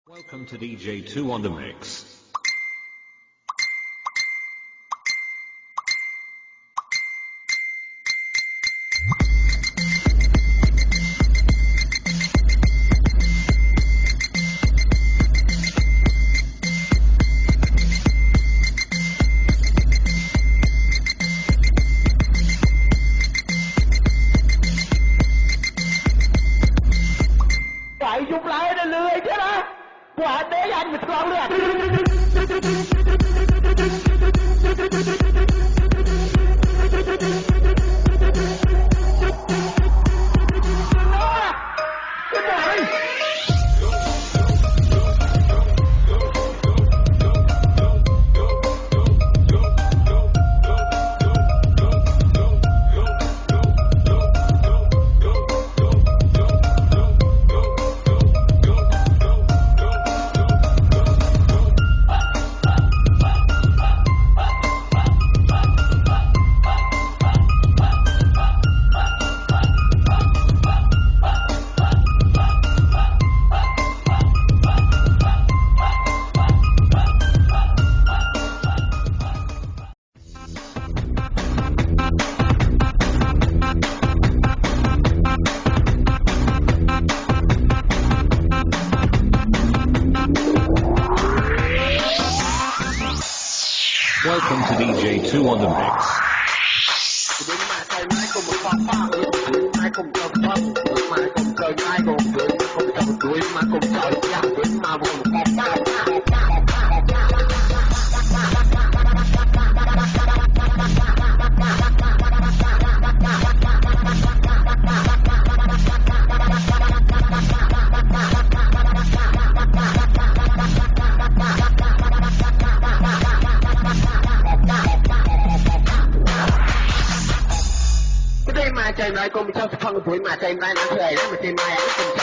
Welcome to DJ2 on the mix. Chạy chụp lại để lười chứ đó. Quả đế anh mình không được. Welcome to DJ2 on the mix. Đến mà cây mai cùng một con bao, mai cùng trồng phân, mai cùng trời mai cùng tuổi, cùng trồng tuổi, mai cùng trời già tuổi, mà cùng con bao. Mà trời mai cùng cho phăng tuổi mà trời mai nó thời đó mà trời mai cũng cùng